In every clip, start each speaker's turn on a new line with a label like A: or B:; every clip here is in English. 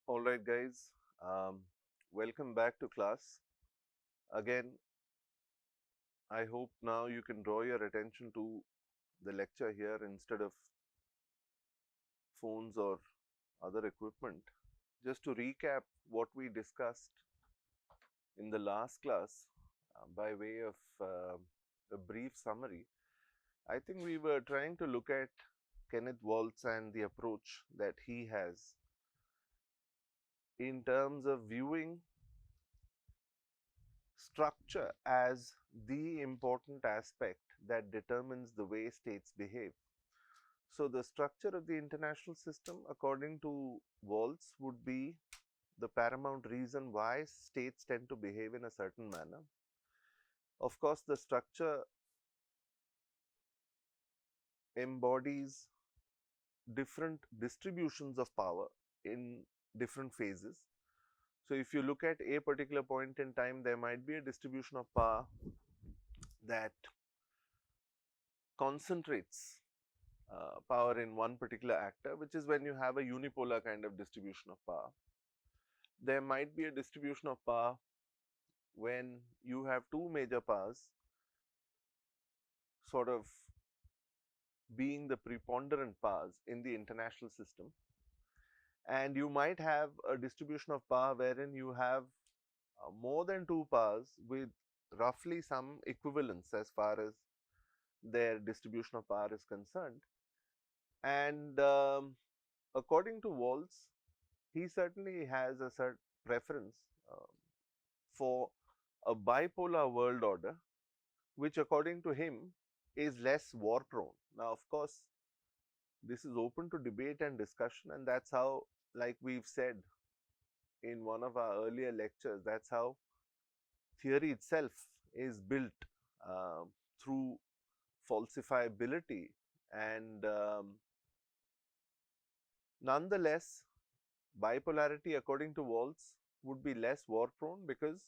A: Alright guys, um, welcome back to class. Again, I hope now you can draw your attention to the lecture here instead of phones or other equipment. Just to recap what we discussed in the last class by way of a brief summary, I think we were trying to look at Kenneth Waltz and the approach that he has in terms of viewing structure as the important aspect that determines the way states behave. So, the structure of the international system, according to Waltz, would be the paramount reason why states tend to behave in a certain manner. Of course, the structure embodies different distributions of power in different phases. So, if you look at a particular point in time, there might be a distribution of power that concentrates power in one particular actor, which is when you have a unipolar kind of distribution of power. There might be a distribution of power when you have two major powers sort of being the preponderant powers in the international system. And you might have a distribution of power wherein you have more than two powers with roughly some equivalence as far as their distribution of power is concerned. And according to Waltz, he certainly has a certain preference for a bipolar world order, which according to him is less war prone. Now, of course, this is open to debate and discussion, and that's how, like we've said in one of our earlier lectures, that's how theory itself is built through falsifiability. And nonetheless, bipolarity, according to Waltz, would be less war prone because,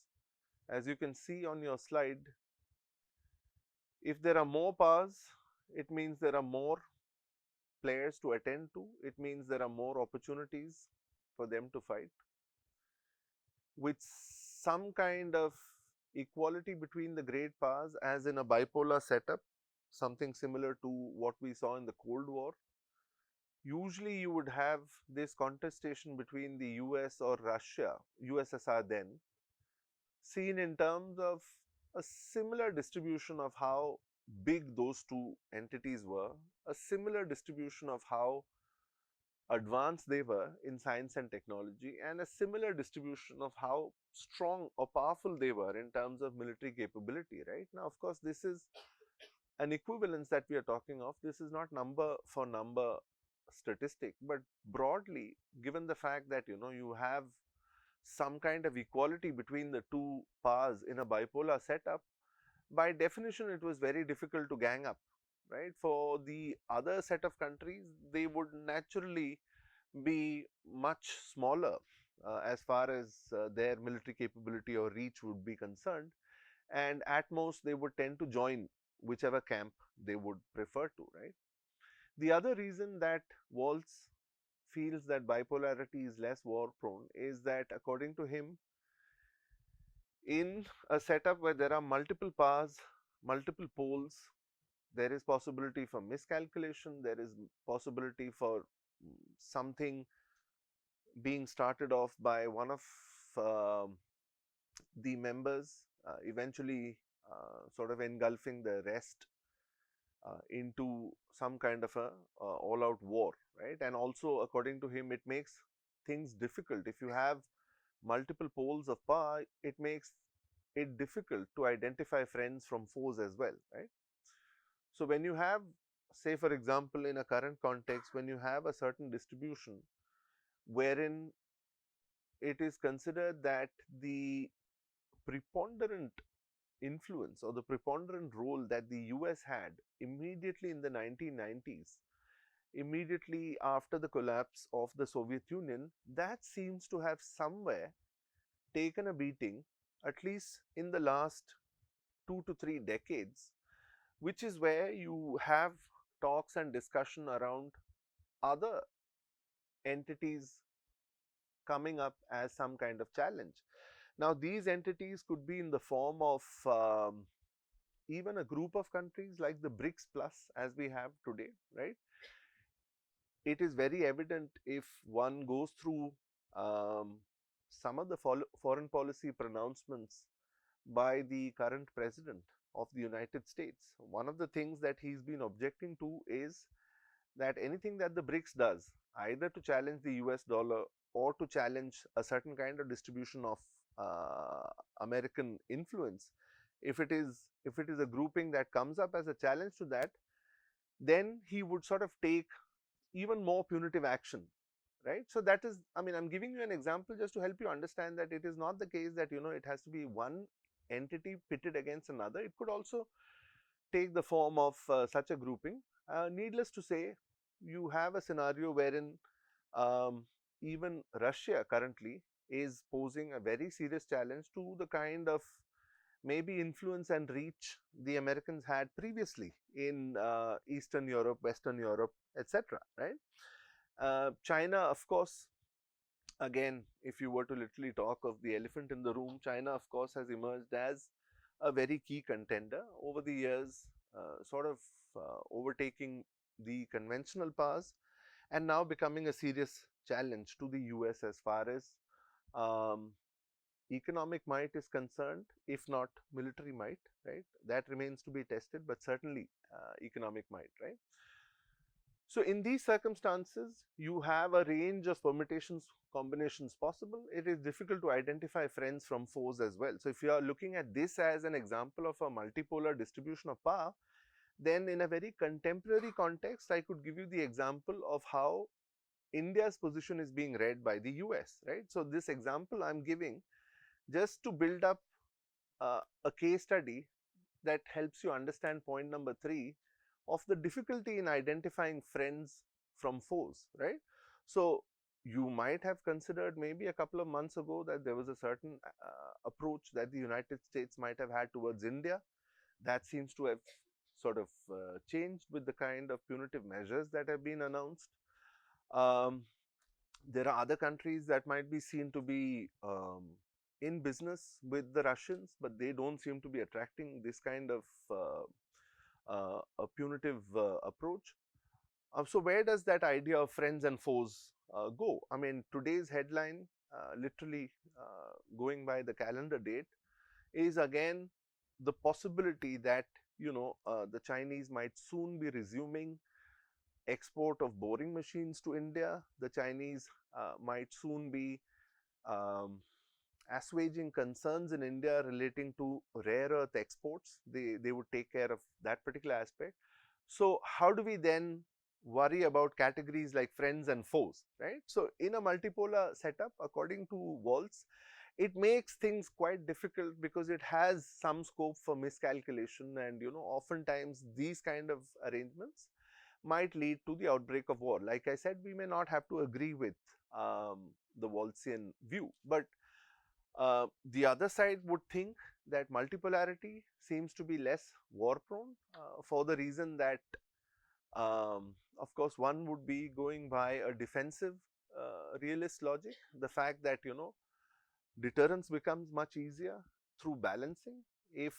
A: as you can see on your slide, if there are more powers, it means there are more players to attend to. It means there are more opportunities for them to fight. With some kind of equality between the great powers, as in a bipolar setup, something similar to what we saw in the Cold War, usually you would have this contestation between the US or Russia, USSR then, seen in terms of a similar distribution of how big those two entities were, a similar distribution of how advanced they were in science and technology, and a similar distribution of how strong or powerful they were in terms of military capability, right? Now, of course, this is an equivalence that we are talking of. This is not number for number statistic, but broadly, given the fact that you have some kind of equality between the two powers in a bipolar setup, by definition it was very difficult to gang up, right? For the other set of countries, they would naturally be much smaller as far as their military capability or reach would be concerned, and at most they would tend to join whichever camp they would prefer to, right? The other reason that Waltz feels that bipolarity is less war prone is that, according to him, in a setup where there are multiple powers, multiple poles, there is possibility for miscalculation, there is possibility for something being started off by one of uh, the members, eventually sort of engulfing the rest into some kind of a all out war, right? And also, according to him, it makes things difficult. If you have multiple poles of power, it makes it difficult to identify friends from foes as well, right? So, when you have, say for example, in a current context, when you have a certain distribution wherein it is considered that the preponderant influence or the preponderant role that the US had immediately in the 1990s, immediately after the collapse of the Soviet Union, that seems to have somewhere taken a beating, at least in the last 2 to 3 decades, which is where you have talks and discussion around other entities coming up as some kind of challenge. Now, these entities could be in the form of even a group of countries like the BRICS Plus as we have today, right? It is very evident if one goes through some of the foreign policy pronouncements by the current president of the United States. One of the things that he's been objecting to is that anything that the BRICS does, either to challenge the US dollar or to challenge a certain kind of distribution of American influence, if it is a grouping that comes up as a challenge to that, then he would sort of take even more punitive action, right? So that is, I mean, I'm giving you an example just to help you understand that it is not the case that it has to be one entity pitted against another. It could also take the form of such a grouping. Needless to say, you have a scenario wherein even Russia currently is posing a very serious challenge to the kind of maybe influence and reach the Americans had previously in Eastern Europe, Western Europe, etc. Right? China, of course, again, if you were to literally talk of the elephant in the room, China, of course, has emerged as a very key contender over the years, sort of overtaking the conventional powers and now becoming a serious challenge to the US as far as economic might is concerned, if not military might, right? That remains to be tested, but certainly economic might, right? So in these circumstances, you have a range of permutations, combinations possible. It is difficult to identify friends from foes as well. So if you are looking at this as an example of a multipolar distribution of power, then in a very contemporary context, I could give you the example of how India's position is being read by the US, right? So this example I'm giving just to build up a case study that helps you understand point number 3 of the difficulty in identifying friends from foes, right? So you might have considered maybe a couple of months ago that there was a certain approach that the United States might have had towards India. That seems to have sort of changed with the kind of punitive measures that have been announced. There are other countries that might be seen to be in business with the Russians, but they don't seem to be attracting this kind of a punitive approach. So where does that idea of friends and foes go? I mean, today's headline, literally going by the calendar date, is again the possibility that the Chinese might soon be resuming export of boring machines to India. The Chinese might soon be assuaging concerns in India relating to rare earth exports. They would take care of that particular aspect. So how do we then worry about categories like friends and foes, right? So in a multipolar setup, according to Waltz, it makes things quite difficult because it has some scope for miscalculation, and oftentimes these kind of arrangements might lead to the outbreak of war. Like I said, we may not have to agree with the Waltzian view, but the other side would think that multipolarity seems to be less war prone for the reason that of course one would be going by a defensive realist logic. The fact that deterrence becomes much easier through balancing if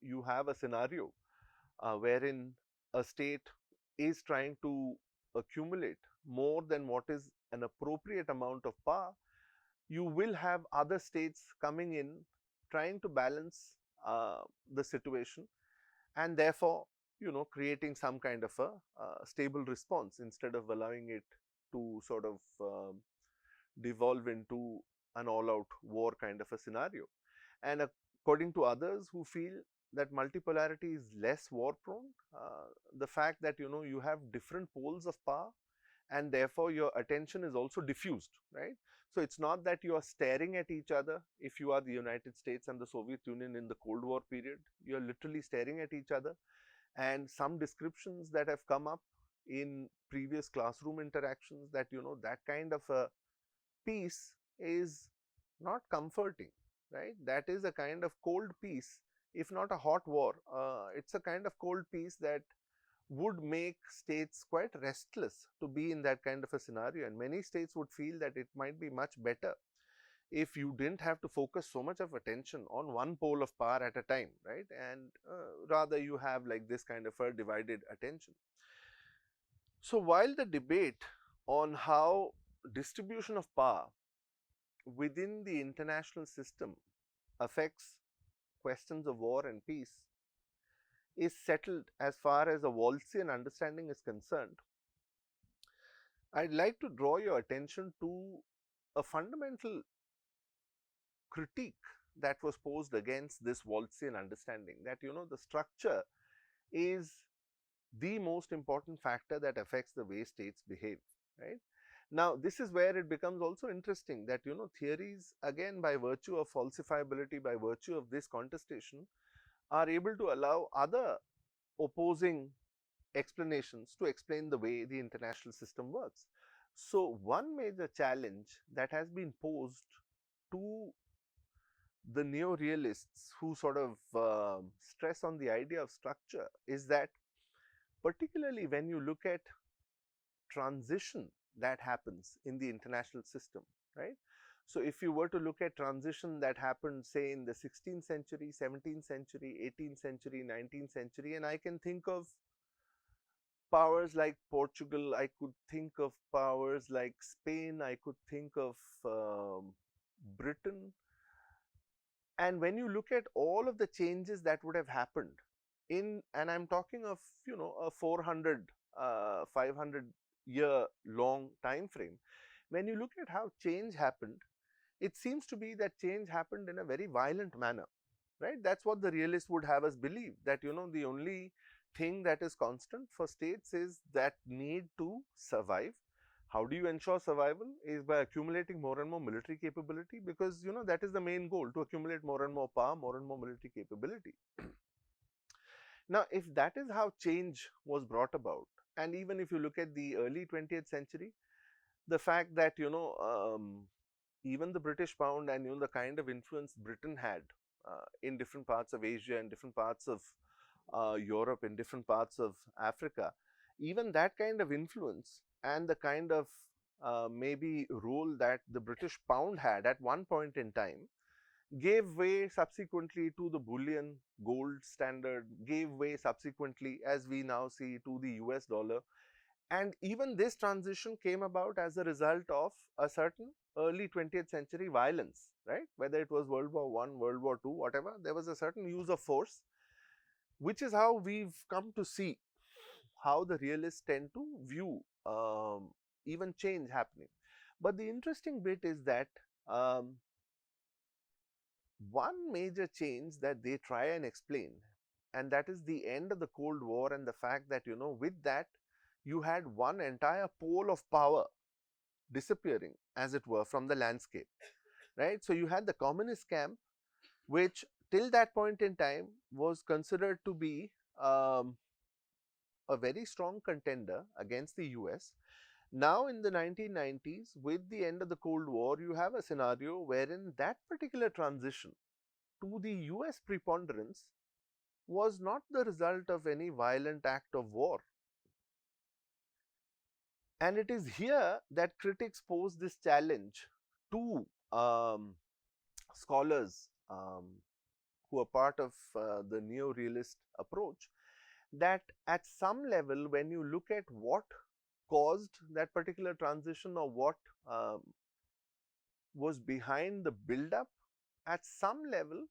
A: you have a scenario wherein a state is trying to accumulate more than what is an appropriate amount of power. You will have other states coming in trying to balance the situation, and therefore creating some kind of a stable response instead of allowing it to sort of devolve into an all-out war kind of a scenario. And according to others who feel that multipolarity is less war prone, the fact that you have different poles of power and therefore your attention is also diffused, right? So it's not that you are staring at each other. If you are the United States and the Soviet Union in the Cold War period, you are literally staring at each other, and some descriptions that have come up in previous classroom interactions that that kind of a peace is not comforting, right? That is a kind of cold peace, if not a hot war. It's a kind of cold peace that would make states quite restless to be in that kind of a scenario, and many states would feel that it might be much better if you didn't have to focus so much of attention on one pole of power at a time, right? And rather you have like this kind of a divided attention. So while the debate on how distribution of power within the international system affects questions of war and peace is settled as far as a Waltzian understanding is concerned, I'd like to draw your attention to a fundamental critique that was posed against this Waltzian understanding, that the structure is the most important factor that affects the way states behave, right? Now, this is where it becomes also interesting that theories, again by virtue of falsifiability, by virtue of this contestation, are able to allow other opposing explanations to explain the way the international system works. So, one major challenge that has been posed to the neo-realists who sort of stress on the idea of structure is that, particularly when you look at transition that happens in the international system, right? So, if you were to look at transition that happened, say, in the 16th century, 17th century, 18th century, 19th century, and I can think of powers like Portugal, I could think of powers like Spain, I could think of Britain. And when you look at all of the changes that would have happened in, and I'm talking of, a 400, 500 year long time frame, when you look at how change happened, it seems to be that change happened in a very violent manner, right? That's what the realists would have us believe, that, the only thing that is constant for states is that need to survive. How do you ensure survival? Is by accumulating more and more military capability, because that is the main goal, to accumulate more and more power, more and more military capability. Now, if that is how change was brought about, and even if you look at the early 20th century, the fact that even the British pound and the kind of influence Britain had in different parts of Asia and different parts of Europe, in different parts of Africa, even that kind of influence and the kind of maybe role that the British pound had at one point in time gave way subsequently to the bullion gold standard, gave way subsequently, as we now see, to the US dollar. And even this transition came about as a result of a certain early 20th century violence, right? Whether it was World War I, World War II, whatever, there was a certain use of force, which is how we've come to see how the realists tend to view even change happening. But the interesting bit is that one major change that they try and explain, and that is the end of the Cold War, and the fact that with that you had one entire pole of power disappearing, as it were, from the landscape, right? So you had the communist camp, which till that point in time was considered to be a very strong contender against the US. Now in the 1990s, with the end of the Cold War, you have a scenario wherein that particular transition to the US preponderance was not the result of any violent act of war. And it is here that critics pose this challenge to scholars who are part of the neo-realist approach, that at some level, when you look at what caused that particular transition, or what was behind the build-up, at some level,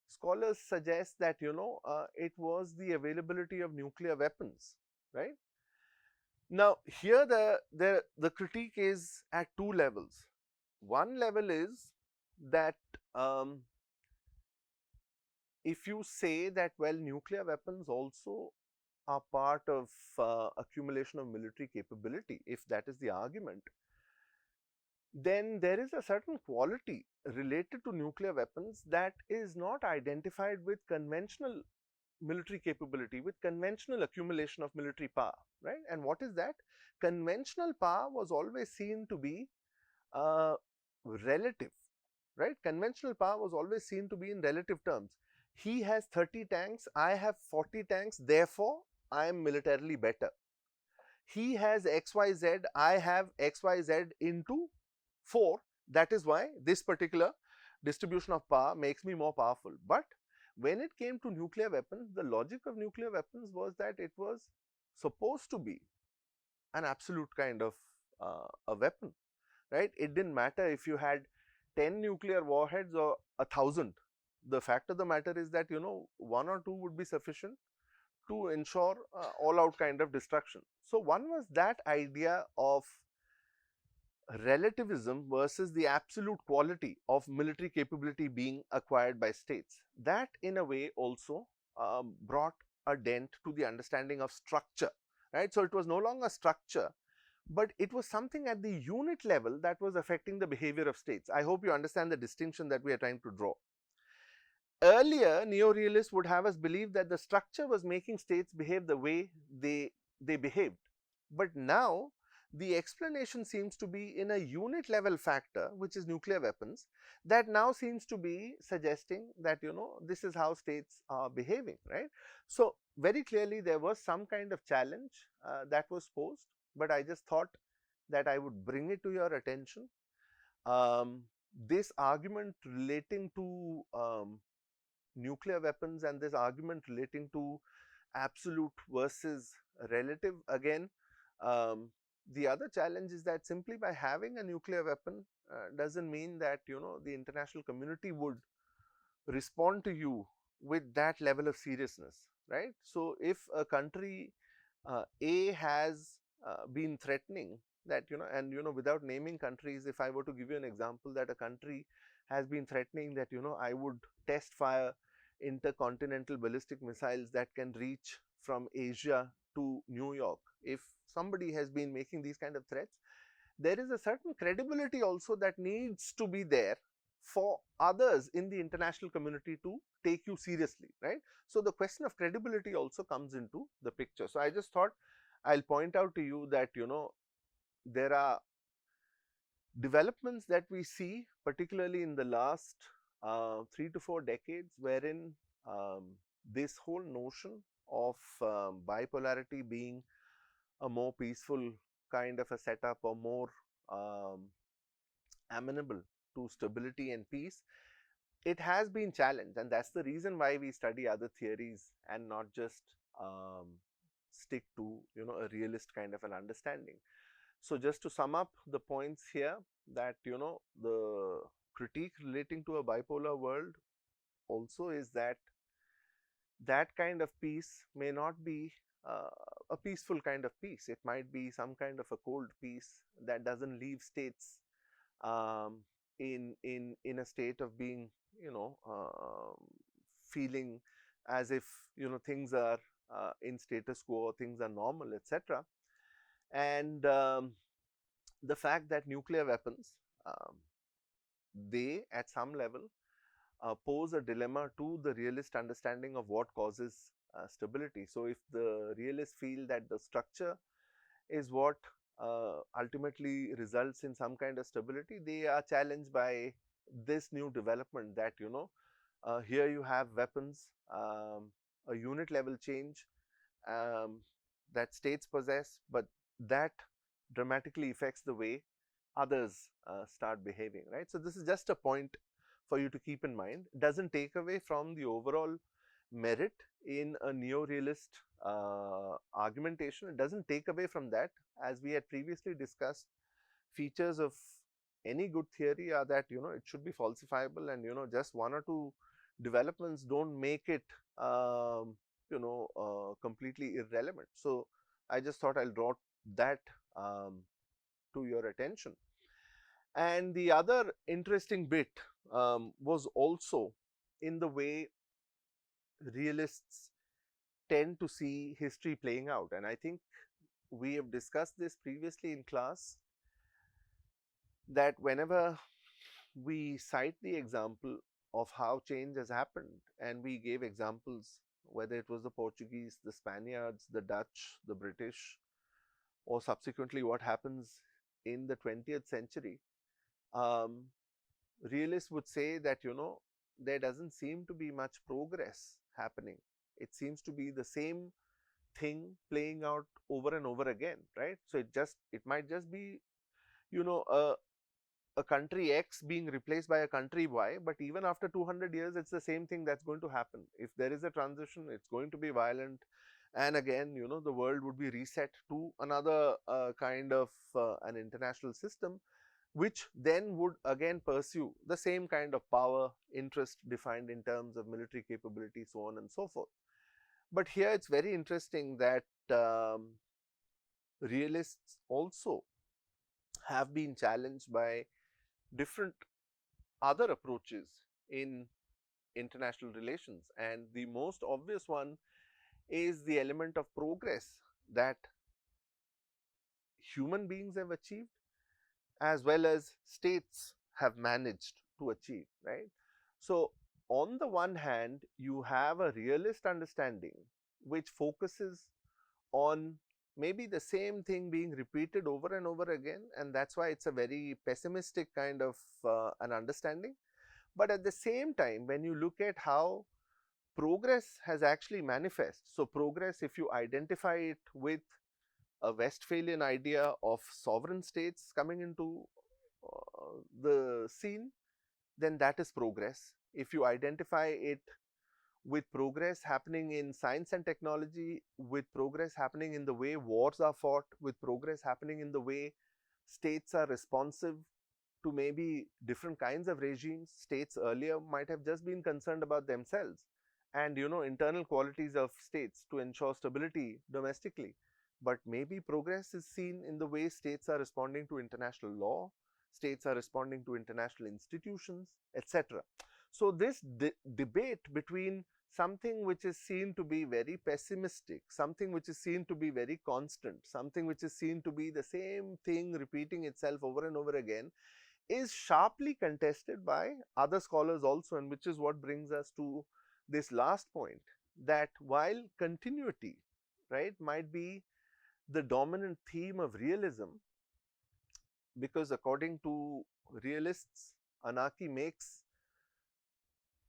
A: scholars suggest that it was the availability of nuclear weapons, right? Now, here the critique is at two levels. One level is that if you say that, well, nuclear weapons also are part of accumulation of military capability, if that is the argument, then there is a certain quality related to nuclear weapons that is not identified with conventional military capability, with conventional accumulation of military power, right? And what is that? Conventional power was always seen to be relative, right? Conventional power was always seen to be in relative terms. He has 30 tanks, I have 40 tanks, therefore I am militarily better. He has XYZ, I have XYZ into 4. That is why this particular distribution of power makes me more powerful. But when it came to nuclear weapons, the logic of nuclear weapons was that it was supposed to be an absolute kind of a weapon, right? It didn't matter if you had 10 nuclear warheads or 1,000. The fact of the matter is that, 1 or 2 would be sufficient to ensure all out kind of destruction. So one was that idea of relativism versus the absolute quality of military capability being acquired by states. That in a way also brought a dent to the understanding of structure, right? So it was no longer structure, but it was something at the unit level that was affecting the behavior of states. I hope you understand the distinction that we are trying to draw. Earlier, neo-realists would have us believe that the structure was making states behave the way they behaved. But now, the explanation seems to be in a unit level factor, which is nuclear weapons, that now seems to be suggesting that, this is how states are behaving, right? So, very clearly there was some kind of challenge that was posed, but I just thought that I would bring it to your attention. This argument relating to nuclear weapons and this argument relating to absolute versus relative, again, the other challenge is that simply by having a nuclear weapon doesn't mean that, the international community would respond to you with that level of seriousness, right? So if a country A has been threatening that, and without naming countries, if I were to give you an example that a country has been threatening that, I would test fire intercontinental ballistic missiles that can reach from Asia to New York. If somebody has been making these kind of threats, there is a certain credibility also that needs to be there for others in the international community to take you seriously, right? So the question of credibility also comes into the picture. So I just thought I'll point out to you that, there are developments that we see, particularly in the last 3 to 4 decades, wherein this whole notion of bipolarity being a more peaceful kind of a setup or more amenable to stability and peace, it has been challenged, and that's the reason why we study other theories and not just stick to, a realist kind of an understanding. So just to sum up the points here, that, the critique relating to a bipolar world also is that that kind of peace may not be a peaceful kind of peace. It might be some kind of a cold peace that doesn't leave states in a state of being, feeling as if, things are in status quo, things are normal, etc. And the fact that nuclear weapons, they at some level pose a dilemma to the realist understanding of what causes stability. So if the realists feel that the structure is what ultimately results in some kind of stability, they are challenged by this new development that, here you have weapons, a unit level change that states possess, but that dramatically affects the way others start behaving, right? So this is just a point for you to keep in mind. Doesn't take away from the overall merit in a neo-realist argumentation. It doesn't take away from that. As we had previously discussed, features of any good theory are that, it should be falsifiable, and, just 1 or 2 developments don't make it, completely irrelevant. So I just thought I'll draw that to your attention. And the other interesting bit was also in the way realists tend to see history playing out. And I think we have discussed this previously in class, that whenever we cite the example of how change has happened, and we gave examples, whether it was the Portuguese, the Spaniards, the Dutch, the British, or subsequently what happens in the 20th century, realists would say that, there doesn't seem to be much progress happening. It seems to be the same thing playing out over and over again, right? So it might just be, a country X being replaced by a country Y, but even after 200 years, it's the same thing that's going to happen. If there is a transition, it's going to be violent. And again, the world would be reset to another kind of an international system, which then would again pursue the same kind of power, interest defined in terms of military capability, so on and so forth. But here it's very interesting that realists also have been challenged by different other approaches in international relations, and the most obvious one is the element of progress that human beings have achieved as well as states have managed to achieve, right? So on the one hand, you have a realist understanding which focuses on maybe the same thing being repeated over and over again, and that's why it's a very pessimistic kind of an understanding. But at the same time, when you look at how progress has actually manifest, so progress, if you identify it with a Westphalian idea of sovereign states coming into the scene, then that is progress. If you identify it with progress happening in science and technology, with progress happening in the way wars are fought, with progress happening in the way states are responsive to maybe different kinds of regimes. States earlier might have just been concerned about themselves and internal qualities of states to ensure stability domestically. But maybe progress is seen in the way states are responding to international law, states are responding to international institutions, etc. So this debate between something which is seen to be very pessimistic, something which is seen to be very constant, something which is seen to be the same thing repeating itself over and over again, is sharply contested by other scholars also, and which is what brings us to this last point, that while continuity, right, might be the dominant theme of realism, because according to realists, anarchy makes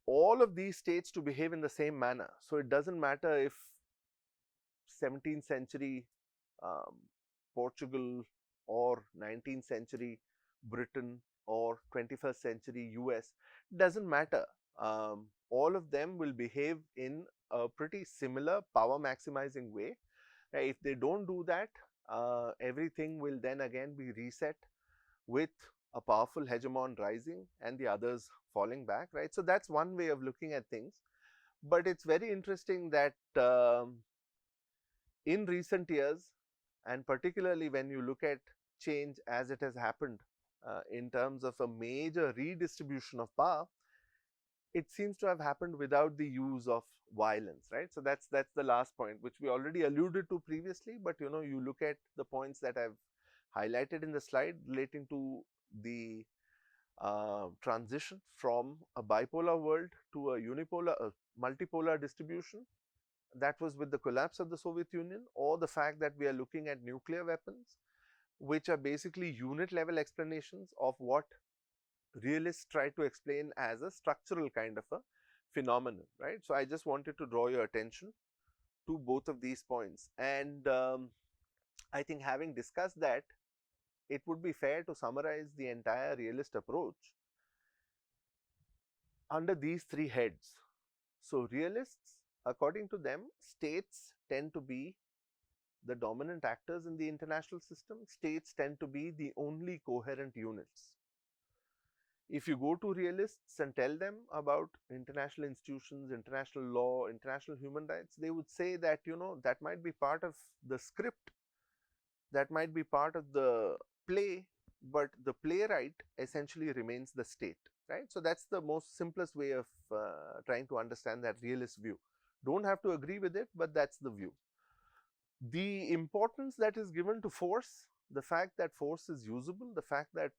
A: all of these states to behave in the same manner. So it doesn't matter if 17th century Portugal or 19th century Britain or 21st century US, doesn't matter. All of them will behave in a pretty similar power maximizing way. If they don't do that, everything will then again be reset with a powerful hegemon rising and the others falling back, right? So that's one way of looking at things. But it's very interesting that in recent years, and particularly when you look at change as it has happened in terms of a major redistribution of power, it seems to have happened without the use of violence, right? So that's the last point, which we already alluded to previously, but you look at the points that I've highlighted in the slide relating to the transition from a bipolar world to a unipolar, multipolar distribution. That was with the collapse of the Soviet Union, or the fact that we are looking at nuclear weapons, which are basically unit level explanations of what realists try to explain as a structural kind of a phenomenon, right? So I just wanted to draw your attention to both of these points. And I think having discussed that, it would be fair to summarize the entire realist approach under these three heads. So realists, according to them, states tend to be the dominant actors in the international system. States tend to be the only coherent units. If you go to realists and tell them about international institutions, international law, international human rights, they would say that, that might be part of the script, that might be part of the play, but the playwright essentially remains the state, right? So that's the most simplest way of trying to understand that realist view. Don't have to agree with it, but that's the view. The importance that is given to force, the fact that force is usable, the fact that,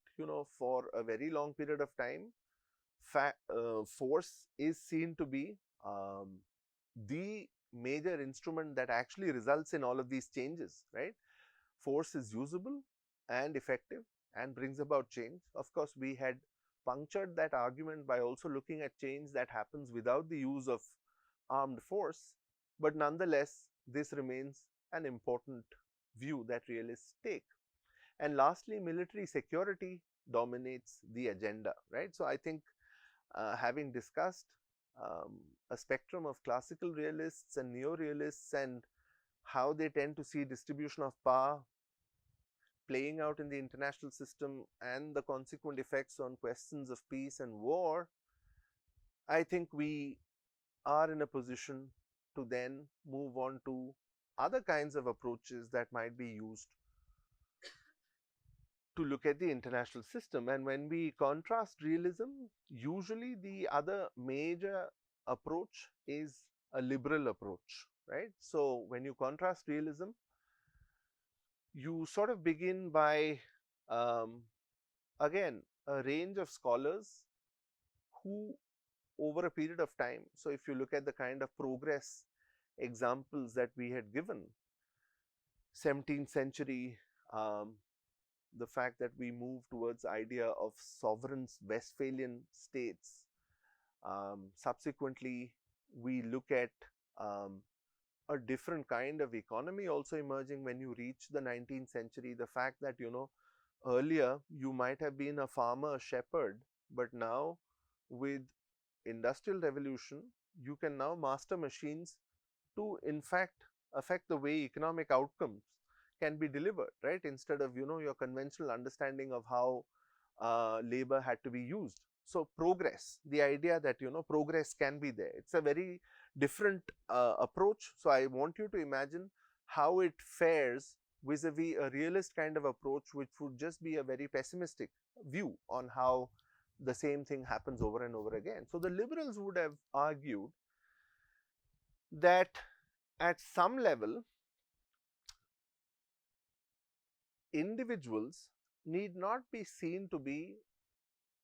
A: for a very long period of time, force is seen to be the major instrument that actually results in all of these changes, right? Force is usable and effective and brings about change. Of course, we had punctured that argument by also looking at change that happens without the use of armed force, but nonetheless, this remains an important view that realists take. And lastly, military security dominates the agenda, right? So I think having discussed a spectrum of classical realists and neo-realists and how they tend to see distribution of power playing out in the international system and the consequent effects on questions of peace and war, I think we are in a position to then move on to other kinds of approaches that might be used to look at the international system. And when we contrast realism, usually the other major approach is a liberal approach, right? So when you contrast realism, you sort of begin by, um, again, a range of scholars who, over a period of time, so if you look at the kind of progress examples that we had given, 17th century, the fact that we move towards idea of sovereign Westphalian states. Subsequently, we look at a different kind of economy also emerging when you reach the 19th century. The fact that, earlier you might have been a farmer, a shepherd, but now with industrial revolution, you can now master machines to in fact affect the way economic outcomes can be delivered, right? Instead of, your conventional understanding of how labor had to be used. So progress, the idea that, progress can be there. It's a very different approach. So I want you to imagine how it fares vis-a-vis a realist kind of approach, which would just be a very pessimistic view on how the same thing happens over and over again. So the liberals would have argued that at some level, individuals need not be seen to be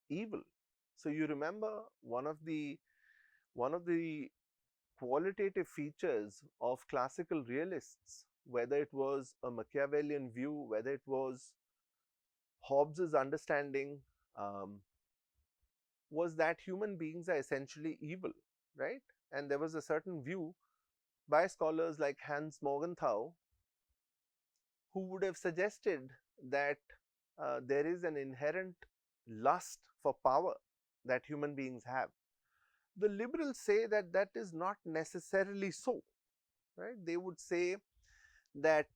A: evil. So you remember one of the qualitative features of classical realists, whether it was a Machiavellian view, whether it was Hobbes's understanding, was that human beings are essentially evil, right? And there was a certain view by scholars like Hans Morgenthau who would have suggested that there is an inherent lust for power that human beings have. The liberals say that that is not necessarily so, right? They would say that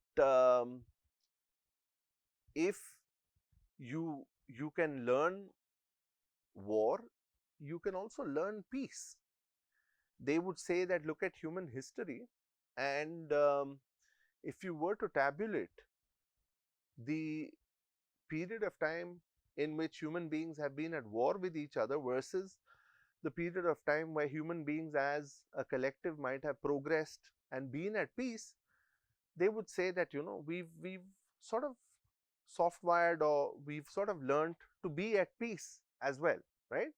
A: if you can learn war, you can also learn peace. They would say that look at human history, and if you were to tabulate the period of time in which human beings have been at war with each other versus the period of time where human beings as a collective might have progressed and been at peace, they would say that, we've sort of soft wired, or we've sort of learned to be at peace as well, right?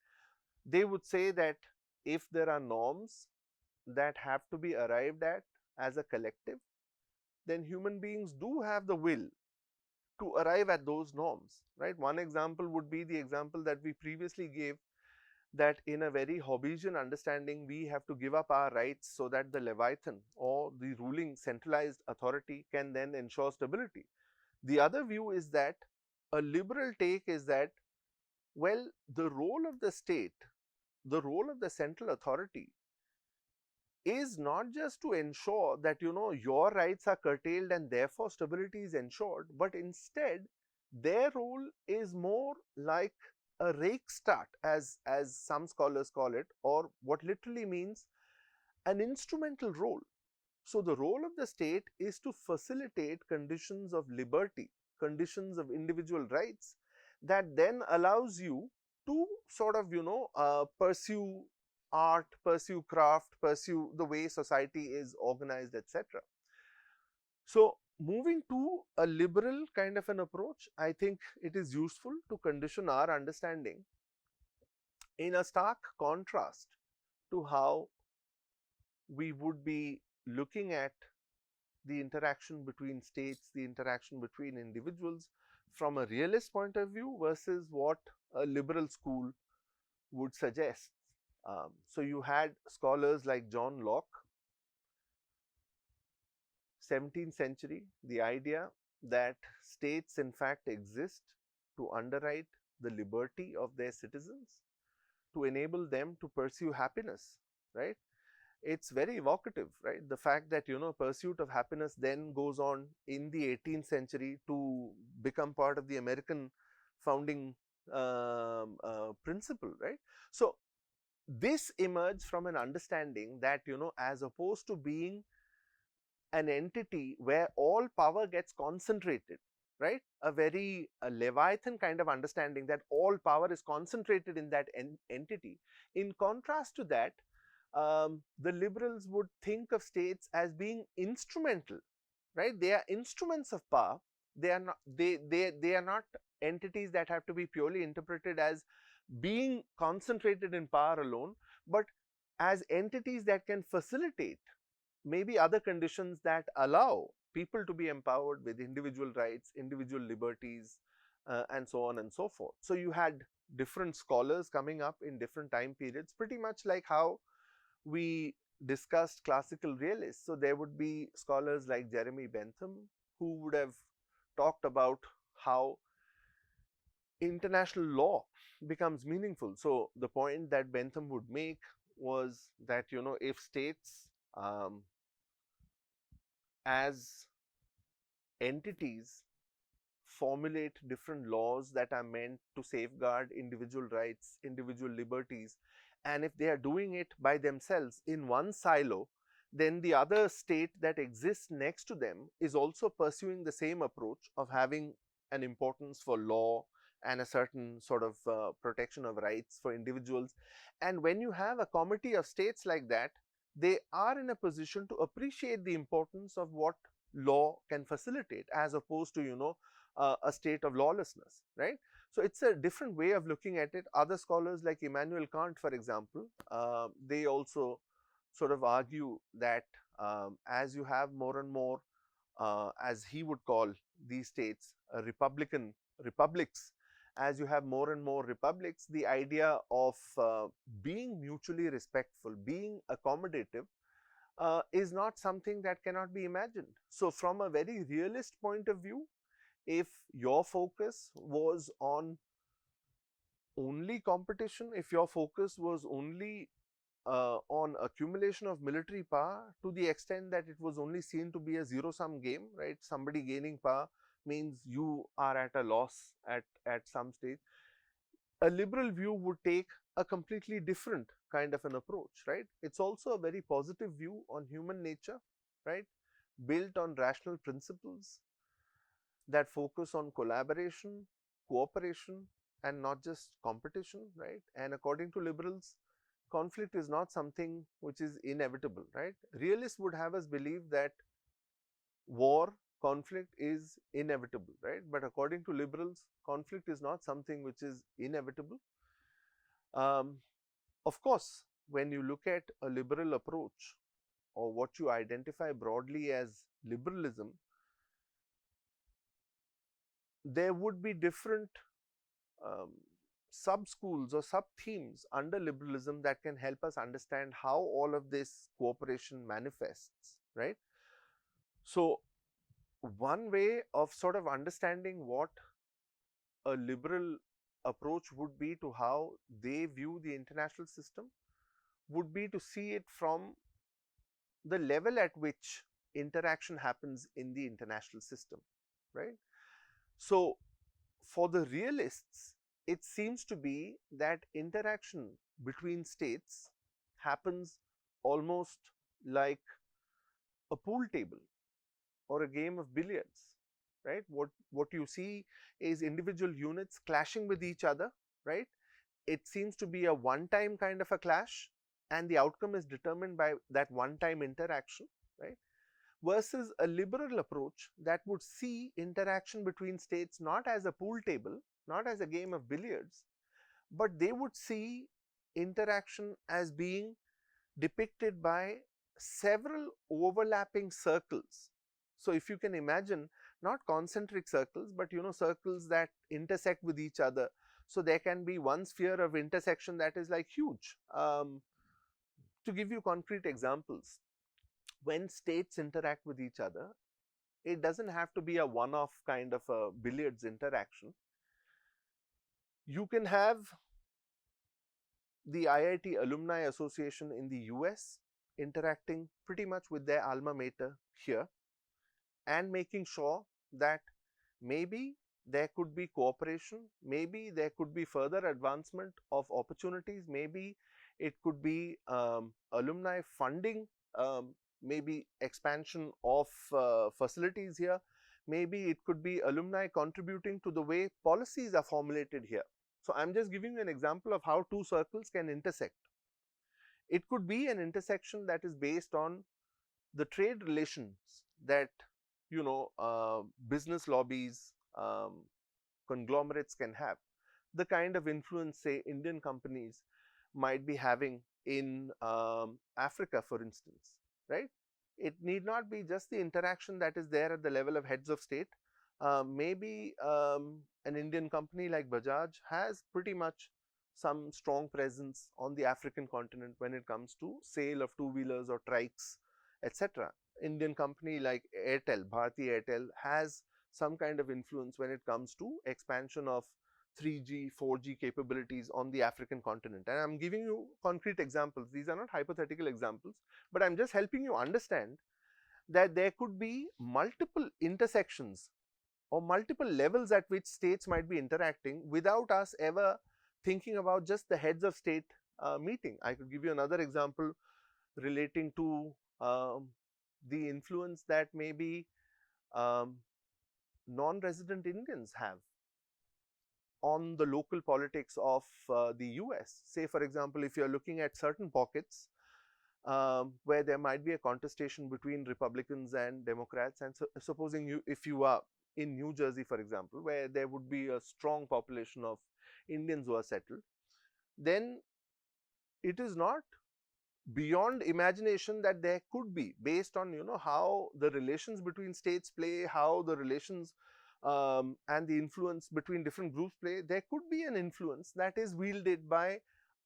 A: They would say that if there are norms that have to be arrived at as a collective, then human beings do have the will to arrive at those norms, right? One example would be the example that we previously gave, that in a very Hobbesian understanding, we have to give up our rights so that the Leviathan or the ruling centralized authority can then ensure stability. The other view is that a liberal take is that, well, the role of the state, the role of the central authority is not just to ensure that, your rights are curtailed and therefore stability is ensured, but instead their role is more like a rake start, as some scholars call it, or what literally means an instrumental role. So the role of the state is to facilitate conditions of liberty, conditions of individual rights that then allows you to sort of, pursue art, pursue craft, pursue the way society is organized, etc. So moving to a liberal kind of an approach, I think it is useful to condition our understanding in a stark contrast to how we would be looking at the interaction between states, the interaction between individuals from a realist point of view versus what a liberal school would suggest. So you had scholars like John Locke, 17th century, the idea that states in fact exist to underwrite the liberty of their citizens, to enable them to pursue happiness, right? It's very evocative, right? The fact that, pursuit of happiness then goes on in the 18th century to become part of the American founding principle, right? So this emerged from an understanding that, as opposed to being an entity where all power gets concentrated, right? A very Leviathan kind of understanding that all power is concentrated in that entity. In contrast to that, the liberals would think of states as being instrumental, right? They are instruments of power. They are not. They are not entities that have to be purely interpreted as being concentrated in power alone, but as entities that can facilitate maybe other conditions that allow people to be empowered with individual rights, individual liberties, and so on and so forth. So you had different scholars coming up in different time periods, pretty much like how we discussed classical realists. So there would be scholars like Jeremy Bentham who would have talked about how international law becomes meaningful. So the point that Bentham would make was that, if states as entities formulate different laws that are meant to safeguard individual rights, individual liberties, and if they are doing it by themselves in one silo, then the other state that exists next to them is also pursuing the same approach of having an importance for law and a certain sort of protection of rights for individuals. And when you have a committee of states like that, they are in a position to appreciate the importance of what law can facilitate, as opposed to, a state of lawlessness, right? So it's a different way of looking at it. Other scholars like Immanuel Kant, for example, they also sort of argue that as you have more and more, as he would call these states, republics, as you have more and more republics, the idea of being mutually respectful, being accommodative, is not something that cannot be imagined. So from a very realist point of view, if your focus was on only competition, if your focus was only on accumulation of military power to the extent that it was only seen to be a zero-sum game, right? Somebody gaining power means you are at a loss at some stage. A liberal view would take a completely different kind of an approach, right? It's also a very positive view on human nature, right? Built on rational principles that focus on collaboration, cooperation, and not just competition, right? And according to liberals, conflict is not something which is inevitable, right? Realists would have us believe that war, conflict is inevitable, right? But according to liberals, conflict is not something which is inevitable. Of course, when you look at a liberal approach, or what you identify broadly as liberalism, there would be different sub-schools or sub-themes under liberalism that can help us understand how all of this cooperation manifests, right? So one way of sort of understanding what a liberal approach would be to how they view the international system would be to see it from the level at which interaction happens in the international system, right? So for the realists, it seems to be that interaction between states happens almost like a pool table or a game of billiards, right? What you see is individual units clashing with each other, right? It seems to be a one-time kind of a clash, and the outcome is determined by that one-time interaction, right? Versus a liberal approach that would see interaction between states not as a pool table, not as a game of billiards, but they would see interaction as being depicted by several overlapping circles. So if you can imagine, not concentric circles, but circles that intersect with each other. So there can be one sphere of intersection that is like huge. To give you concrete examples, when states interact with each other, it doesn't have to be a one-off kind of a billiards interaction. You can have the IIT Alumni Association in the US interacting pretty much with their alma mater here and making sure that maybe there could be cooperation, maybe there could be further advancement of opportunities, maybe it could be alumni funding, maybe expansion of facilities here, maybe it could be alumni contributing to the way policies are formulated here. So I'm just giving you an example of how two circles can intersect. It could be an intersection that is based on the trade relations that business lobbies, conglomerates can have, the kind of influence, say, Indian companies might be having in Africa, for instance, right? It need not be just the interaction that is there at the level of heads of state. Maybe an Indian company like Bajaj has pretty much some strong presence on the African continent when it comes to sale of two-wheelers or trikes, etc. Indian company like Airtel, Bharti Airtel, has some kind of influence when it comes to expansion of 3G, 4G capabilities on the African continent. And I'm giving you concrete examples. These are not hypothetical examples, but I'm just helping you understand that there could be multiple intersections or multiple levels at which states might be interacting without us ever thinking about just the heads of state meeting. I could give you another example relating to the influence that maybe non-resident Indians have on the local politics of the US. Say, for example, if you're looking at certain pockets where there might be a contestation between Republicans and Democrats, and supposing if you are in New Jersey, for example, where there would be a strong population of Indians who are settled, then it is not beyond imagination that there could be, based on how the relations between states play, how the relations and the influence between different groups play, there could be an influence that is wielded by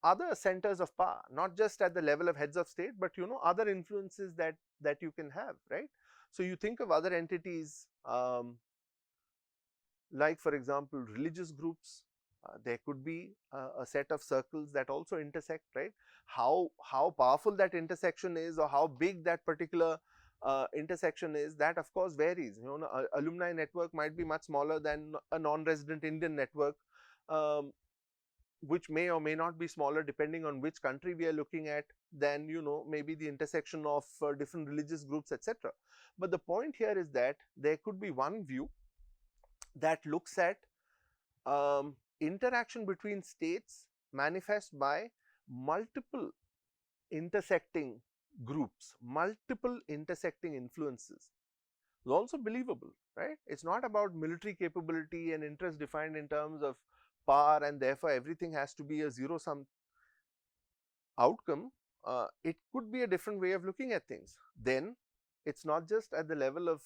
A: other centers of power, not just at the level of heads of state, but other influences that you can have, right? So you think of other entities like, for example, religious groups. There could be a set of circles that also intersect, right? How powerful that intersection is, or how big that particular intersection is, that of course varies. Alumni network might be much smaller than a non-resident Indian network, which may or may not be smaller depending on which country we are looking at, than maybe the intersection of different religious groups, etc. But the point here is that there could be one view that looks at interaction between states manifest by multiple intersecting groups, multiple intersecting influences. It's also believable, right? It's not about military capability and interest defined in terms of power, and therefore everything has to be a zero-sum outcome. It could be a different way of looking at things. Then it's not just at the level of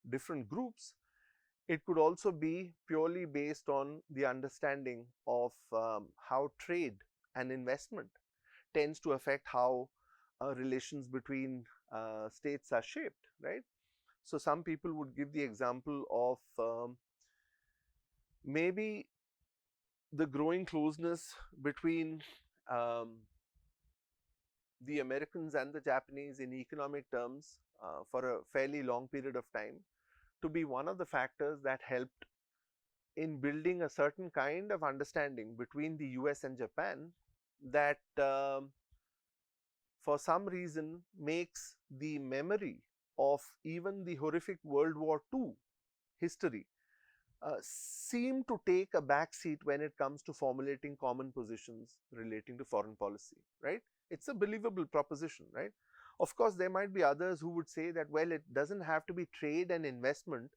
A: different groups. It could also be purely based on the understanding of how trade and investment tends to affect how relations between states are shaped, right? So some people would give the example of maybe the growing closeness between the Americans and the Japanese in economic terms for a fairly long period of time, to be one of the factors that helped in building a certain kind of understanding between the US and Japan that for some reason makes the memory of even the horrific World War II history seem to take a back seat when it comes to formulating common positions relating to foreign policy, right? It's a believable proposition, right? Of course, there might be others who would say that, well, it doesn't have to be trade and investment.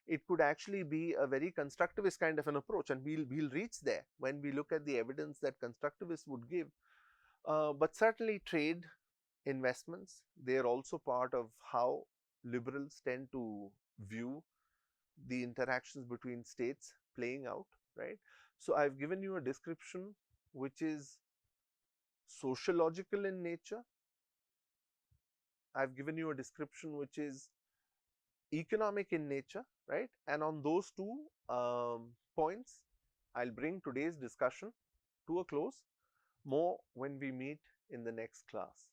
A: It could actually be a very constructivist kind of an approach, and we'll reach there when we look at the evidence that constructivists would give. But certainly trade, investments, they are also part of how liberals tend to view the interactions between states playing out, right? So I've given you a description which is sociological in nature, I've given you a description which is economic in nature, right? And on those two points, I'll bring today's discussion to a close. More when we meet in the next class.